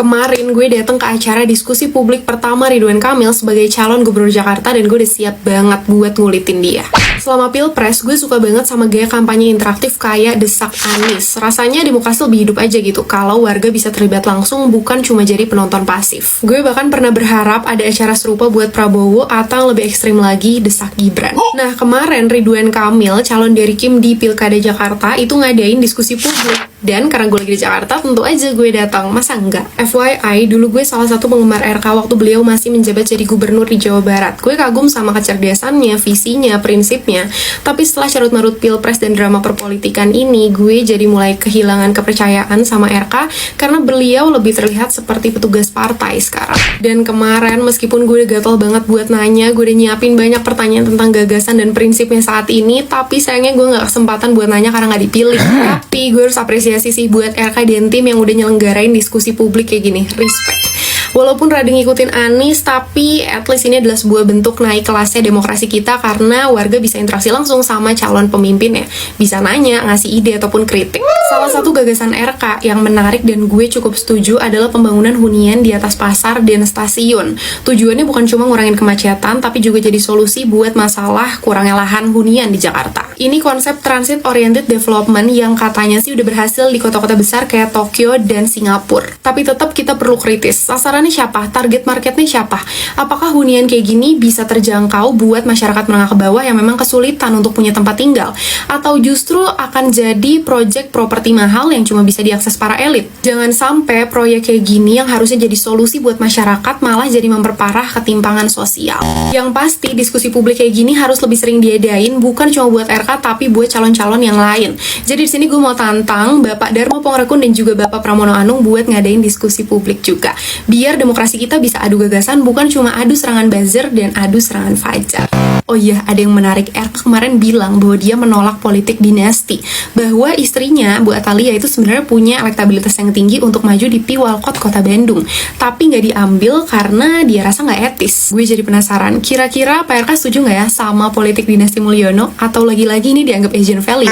Kemarin gue datang ke acara diskusi publik pertama Ridwan Kamil sebagai calon gubernur Jakarta dan gue udah siap banget buat ngulitin dia. Selama Pilpres, gue suka banget sama gaya kampanye interaktif kayak desak Anies. Rasanya demokrasi lebih hidup aja gitu kalau warga bisa terlibat langsung bukan cuma jadi penonton pasif. Gue bahkan pernah berharap ada acara serupa buat Prabowo atau lebih ekstrim lagi desak Gibran. Nah, kemarin Ridwan Kamil, calon dari Kim di Pilkada Jakarta itu ngadain diskusi publik. Dan karena gue lagi di Jakarta, tentu aja gue datang. Masa enggak? FYI, dulu gue salah satu penggemar RK waktu beliau masih menjabat jadi gubernur di Jawa Barat. Gue kagum sama kecerdasannya, visinya, prinsipnya. Tapi setelah carut-marut Pilpres dan drama perpolitikan ini, gue jadi mulai kehilangan kepercayaan sama RK karena beliau lebih terlihat seperti petugas partai sekarang. Dan kemarin, meskipun gue udah gatel banget buat nanya, gue udah nyiapin banyak pertanyaan tentang gagasan dan prinsipnya saat ini, tapi sayangnya gue gak kesempatan buat nanya karena gak dipilih. Tapi gue harus apresiasi sih buat RK dan tim yang udah nyelenggarain diskusi publik kayak gini. Respect. Walaupun rada ngikutin Anies, tapi at least ini adalah sebuah bentuk naik kelasnya demokrasi kita karena warga bisa interaksi langsung sama calon pemimpinnya. Bisa nanya, ngasih ide ataupun kritik. Salah satu gagasan RK yang menarik dan gue cukup setuju adalah pembangunan hunian di atas pasar dan stasiun. Tujuannya bukan cuma ngurangin kemacetan, tapi juga jadi solusi buat masalah kurangnya lahan hunian di Jakarta. Ini konsep transit oriented development yang katanya sih udah berhasil di kota-kota besar kayak Tokyo dan Singapura. Tapi tetap kita perlu kritis. Sasarannya siapa? Target marketnya siapa? Apakah hunian kayak gini bisa terjangkau buat masyarakat menengah ke bawah yang memang kesulitan untuk punya tempat tinggal? Atau justru akan jadi proyek properti mahal yang cuma bisa diakses para elit? Jangan sampai proyek kayak gini yang harusnya jadi solusi buat masyarakat malah jadi memperparah ketimpangan sosial. Yang pasti diskusi publik kayak gini harus lebih sering diadain, bukan cuma buat RK tapi buat calon-calon yang lain. Jadi di sini gue mau tantang Bapak Darmo Pongrekun dan juga Bapak Pramono Anung buat ngadain diskusi publik juga. Biar demokrasi kita bisa adu gagasan, bukan cuma adu serangan buzzer dan adu serangan fajar. Oh iya, ada yang menarik. RK kemarin bilang bahwa dia menolak politik dinasti, bahwa istrinya, Bu Atalia itu sebenarnya punya elektabilitas yang tinggi untuk maju di Pilwalkot Kota Bandung, tapi nggak diambil karena dia rasa nggak etis. Gue jadi penasaran, kira-kira Pak RK setuju nggak ya sama politik dinasti Mulyono, atau lagi-lagi ini dianggap Asian value?